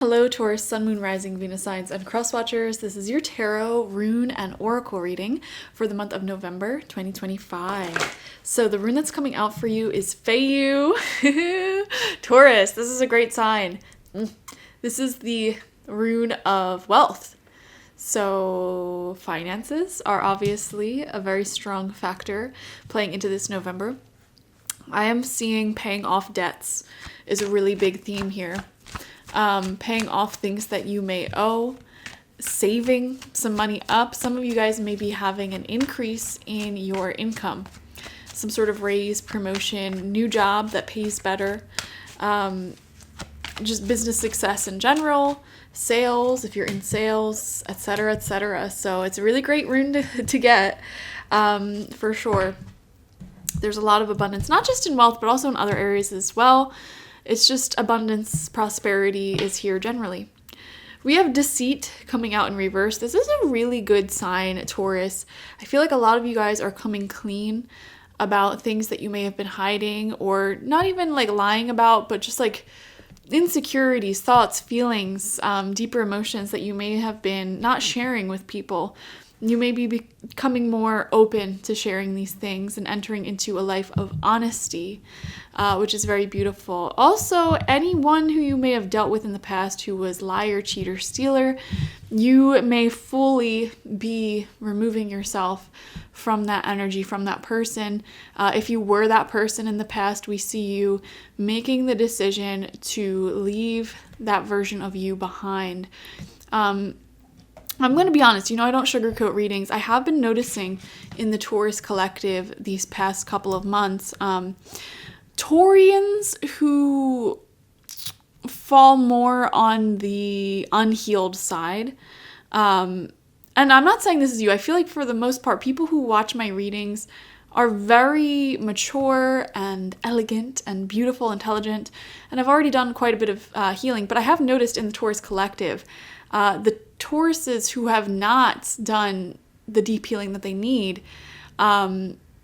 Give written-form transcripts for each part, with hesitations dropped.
Hello, Taurus, Sun, Moon, Rising, Venus signs, and cross watchers. This is your tarot, rune, and oracle reading for the month of November 2025. So the rune that's coming out for you is Feiyu. Taurus, this is a great sign. This is the rune of wealth. So finances are obviously a very strong factor playing into this November. I am seeing paying off debts is a really big theme here. Paying off things that you may owe, saving some money up. Some of you guys may be having an increase in your income, some sort of raise, promotion, new job that pays better, just business success in general, sales, if you're in sales, etc., etc. So it's a really great rune to get, for sure. There's a lot of abundance, not just in wealth, but also in other areas as well. It's just abundance, prosperity is here generally. We have deceit coming out in reverse. This is a really good sign, Taurus. I feel like a lot of you guys are coming clean about things that you may have been hiding, or not even like lying about, but just like insecurities, thoughts, feelings, deeper emotions that you may have been not sharing with people. You may be becoming more open to sharing these things and entering into a life of honesty, which is very beautiful. Also, anyone who you may have dealt with in the past who was liar, cheater, stealer, you may fully be removing yourself from that energy, from that person. If you were that person in the past, we see you making the decision to leave that version of you behind. I'm going to be honest, I don't sugarcoat readings. I have been noticing in the Taurus collective these past couple of months, Taurians who fall more on the unhealed side. And I'm not saying this is you. I feel like for the most part, people who watch my readings are very mature and elegant and beautiful, intelligent. And I've already done quite a bit of healing, but I have noticed in the Taurus collective, the Tauruses who have not done the deep healing that they need,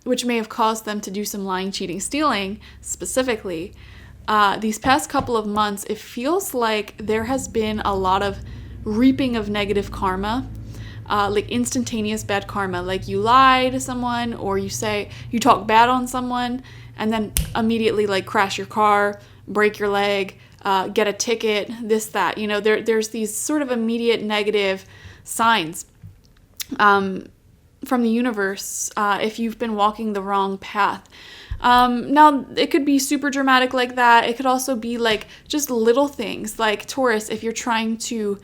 which may have caused them to do some lying, cheating, stealing specifically, these past couple of months, it feels like there has been a lot of reaping of negative karma, like instantaneous bad karma. Like you lie to someone, or you talk bad on someone, and then immediately like crash your car, break your leg, get a ticket, this, that. There's these sort of immediate negative signs from the universe if you've been walking the wrong path. Now, it could be super dramatic like that. It could also be like just little things. Like Taurus, if you're trying to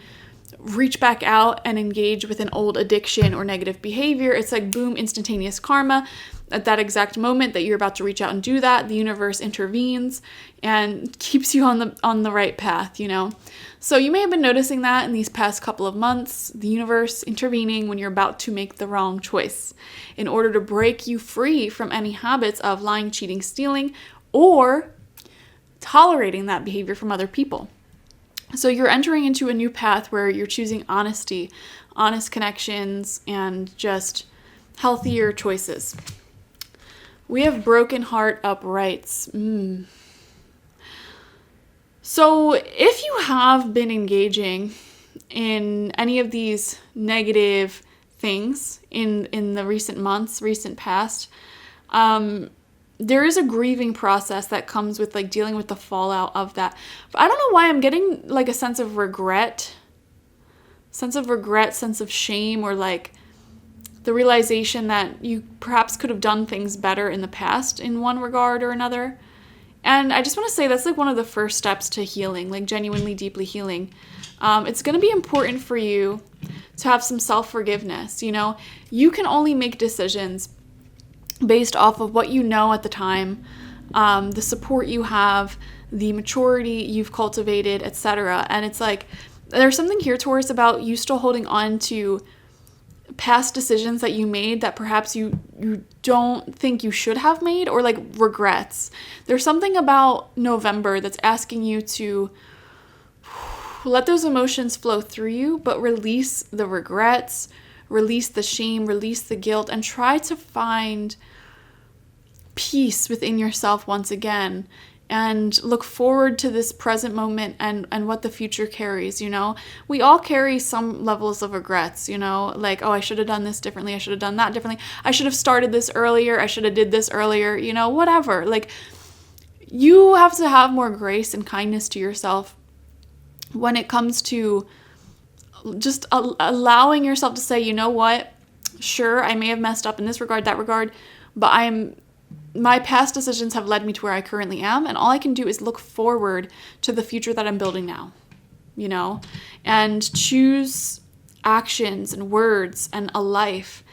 reach back out and engage with an old addiction or negative behavior, it's like boom, instantaneous karma. At that exact moment that you're about to reach out and do that, the universe intervenes and keeps you on the right path, So you may have been noticing that in these past couple of months, the universe intervening when you're about to make the wrong choice in order to break you free from any habits of lying, cheating, stealing, or tolerating that behavior from other people. So you're entering into a new path where you're choosing honesty, honest connections, and just healthier choices. We have broken heart uprights. So if you have been engaging in any of these negative things in the recent months, recent past, there is a grieving process that comes with like dealing with the fallout of that. But I don't know why I'm getting like a sense of regret, sense of shame, or like the realization that you perhaps could have done things better in the past in one regard or another. And I just want to say that's like one of the first steps to healing, like genuinely, deeply healing. It's going to be important for you to have some self-forgiveness. You can only make decisions based off of what you know at the time, the support you have, the maturity you've cultivated, etc. And it's like, there's something here, Taurus, about you still holding on to past decisions that you made that perhaps you don't think you should have made, or like regrets. There's something about November that's asking you to let those emotions flow through you, but release the regrets, release the shame, release the guilt, and try to find peace within yourself once again and look forward to this present moment and what the future carries, you know? We all carry some levels of regrets, you know? Like, oh, I should have done this differently. I should have done that differently. I should have started this earlier. I should have did this earlier, you know, whatever. Like, you have to have more grace and kindness to yourself when it comes to just allowing yourself to say, you know what? Sure, I may have messed up in this regard, that regard, but my past decisions have led me to where I currently am, and all I can do is look forward to the future that I'm building now, you know, and choose actions and words and a life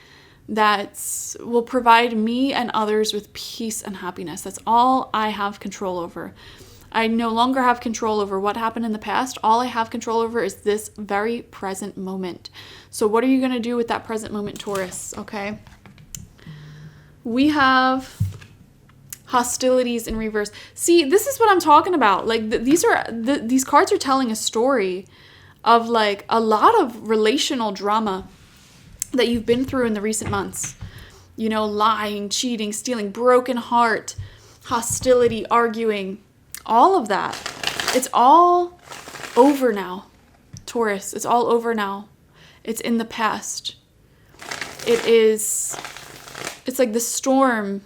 that will provide me and others with peace and happiness. That's all I have control over. I no longer have control over what happened in the past. All I have control over is this very present moment. So what are you going to do with that present moment, Taurus? Okay. We have hostilities in reverse. See, this is what I'm talking about. Like these cards are telling a story of like a lot of relational drama that you've been through in the recent months. You know, lying, cheating, stealing, broken heart, hostility, arguing, all of that. It's all over now, Taurus. It's all over now. It's in the past. It's like the storm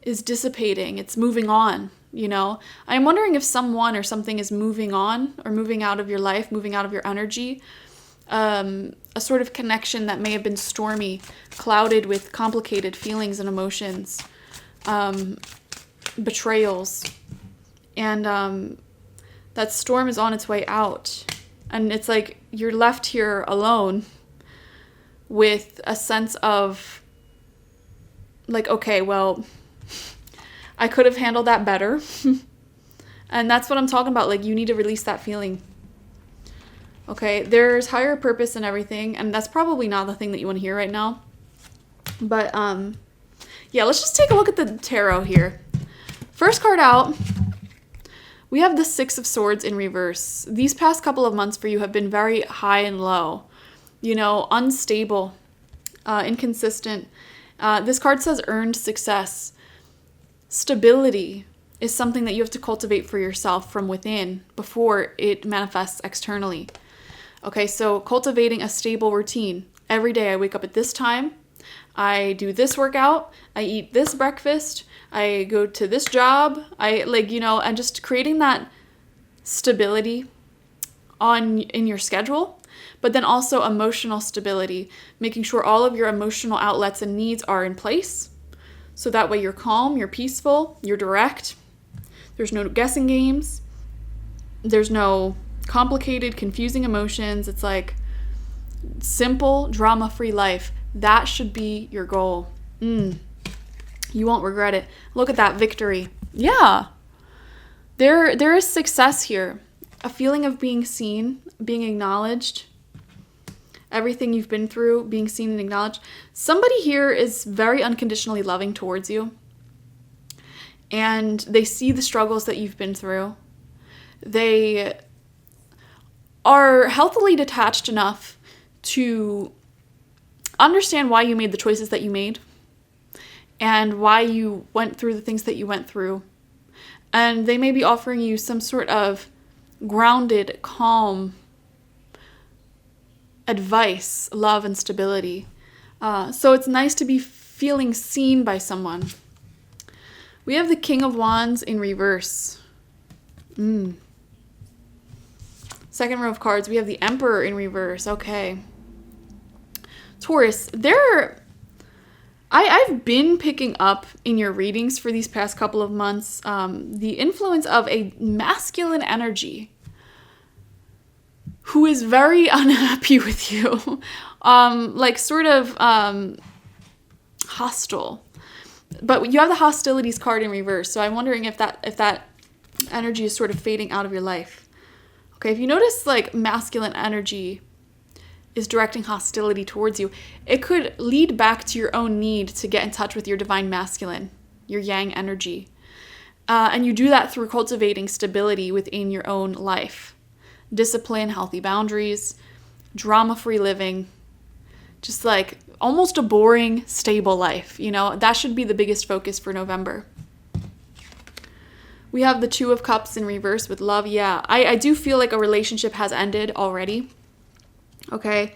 is dissipating. It's moving on, you know? I'm wondering if someone or something is moving on or moving out of your life, moving out of your energy. A sort of connection that may have been stormy, clouded with complicated feelings and emotions, betrayals. And that storm is on its way out. And it's like you're left here alone with a sense of like, okay, well, I could have handled that better. And that's what I'm talking about. Like, you need to release that feeling. Okay, there's higher purpose in everything. And that's probably not the thing that you want to hear right now. But, yeah, let's just take a look at the tarot here. First card out, we have the Six of Swords in reverse. These past couple of months for you have been very high and low. You know, unstable, inconsistent. This card says earned success. Stability is something that you have to cultivate for yourself from within before it manifests externally. Okay, so cultivating a stable routine. Every day I wake up at this time. I do this workout. I eat this breakfast. I go to this job. And just creating that stability in your schedule, but then also emotional stability, making sure all of your emotional outlets and needs are in place. So that way you're calm, you're peaceful, you're direct. There's no guessing games. There's no complicated, confusing emotions. It's like simple, drama-free life. That should be your goal. You won't regret it. Look at that victory. Yeah. There is success here. A feeling of being seen, being acknowledged. Everything you've been through, being seen and acknowledged. Somebody here is very unconditionally loving towards you. And they see the struggles that you've been through. They are healthily detached enough to understand why you made the choices that you made and why you went through the things that you went through. And they may be offering you some sort of grounded, calm advice, love, and stability. So it's nice to be feeling seen by someone. We have the King of Wands in reverse. Second row of cards, we have the Emperor in reverse. Okay. Taurus, I've been picking up in your readings for these past couple of months the influence of a masculine energy who is very unhappy with you, hostile. But you have the hostilities card in reverse, so I'm wondering if that energy is sort of fading out of your life. Okay, if you notice like masculine energy is directing hostility towards you, it could lead back to your own need to get in touch with your divine masculine, your yang energy. And you do that through cultivating stability within your own life. Discipline, healthy boundaries, drama-free living, just like almost a boring, stable life. You know, that should be the biggest focus for November. We have the Two of Cups in reverse with love. Yeah, I do feel like a relationship has ended already. Okay,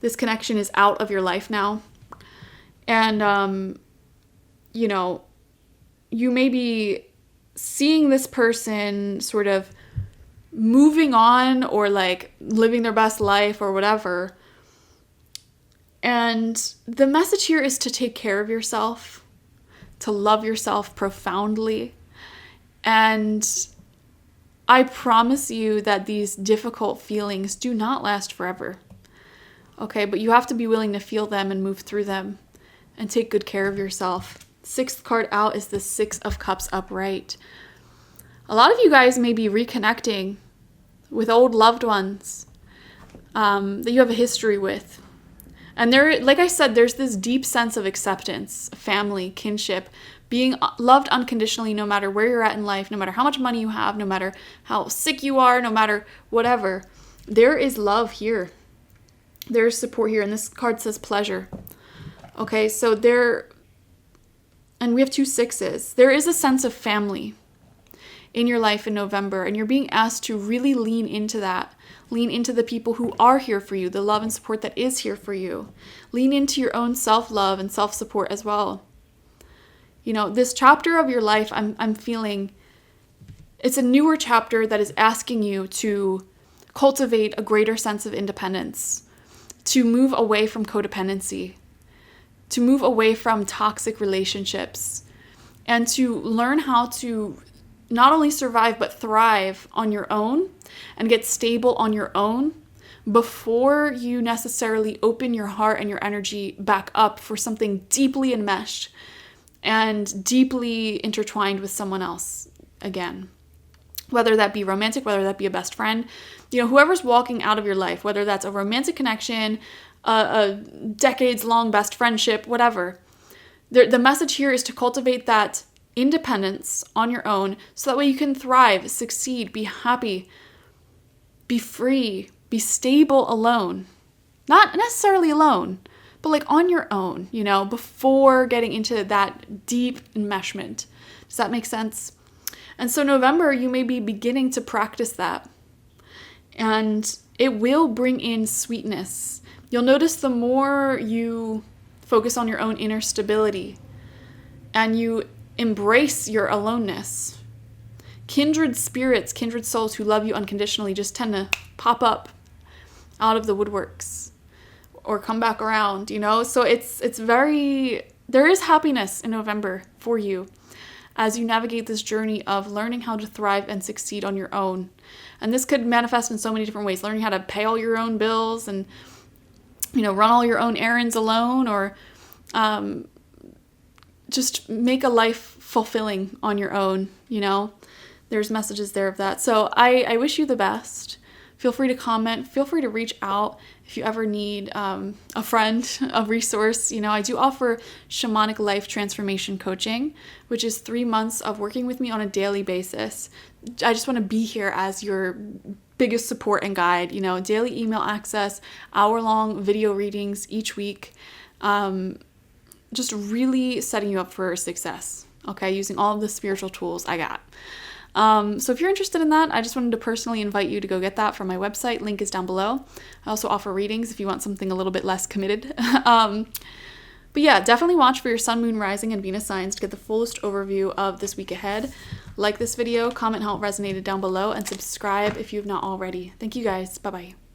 this connection is out of your life now. And, you know, you may be seeing this person sort of moving on or like living their best life or whatever. And the message here is to take care of yourself, to love yourself profoundly. And I promise you that these difficult feelings do not last forever. Okay, but you have to be willing to feel them and move through them and take good care of yourself. Sixth card out is the Six of Cups upright. A lot of you guys may be reconnecting with old loved ones that you have a history with. And there, like I said, there's this deep sense of acceptance, family, kinship, being loved unconditionally no matter where you're at in life, no matter how much money you have, no matter how sick you are, no matter whatever. There is love here. There's support here. And this card says pleasure. Okay, so there, and we have 2 sixes. There is a sense of family in your life in November, and you're being asked to really lean into that. Lean into the people who are here for you, the love and support that is here for you. Lean into your own self-love and self-support as well. You know, this chapter of your life, I'm feeling, it's a newer chapter that is asking you to cultivate a greater sense of independence, to move away from codependency, to move away from toxic relationships, and to learn how to not only survive but thrive on your own and get stable on your own before you necessarily open your heart and your energy back up for something deeply enmeshed and deeply intertwined with someone else again. Whether that be romantic, whether that be a best friend, you know, whoever's walking out of your life, whether that's a romantic connection, a decades-long best friendship, whatever. The message here is to cultivate that independence on your own so that way you can thrive, succeed, be happy, be free, be stable alone. Not necessarily alone, but like on your own, you know, before getting into that deep enmeshment. Does that make sense? And so November, you may be beginning to practice that. And it will bring in sweetness. You'll notice the more you focus on your own inner stability and you embrace your aloneness, kindred spirits, kindred souls who love you unconditionally just tend to pop up out of the woodworks or come back around, you know? So it's very, there is happiness in November for you as you navigate this journey of learning how to thrive and succeed on your own. And this could manifest in so many different ways. Learning how to pay all your own bills and, you know, run all your own errands alone, or just make a life fulfilling on your own, you know. There's messages there of that. So I wish you the best. Feel free to comment. Feel free to reach out if you ever need a friend, a resource. You know, I do offer Shamanic Life Transformation Coaching, which is 3 months of working with me on a daily basis. I just want to be here as your biggest support and guide. You know, daily email access, hour-long video readings each week. Just really setting you up for success, okay, using all of the spiritual tools I got. So if you're interested in that, I just wanted to personally invite you to go get that from my website. Link is down below. I also offer readings if you want something a little bit less committed. But yeah, definitely watch for your sun, moon, rising, and Venus signs to get the fullest overview of this week ahead. Like this video, comment how it resonated down below, and subscribe if you have not already. Thank you guys. Bye-bye.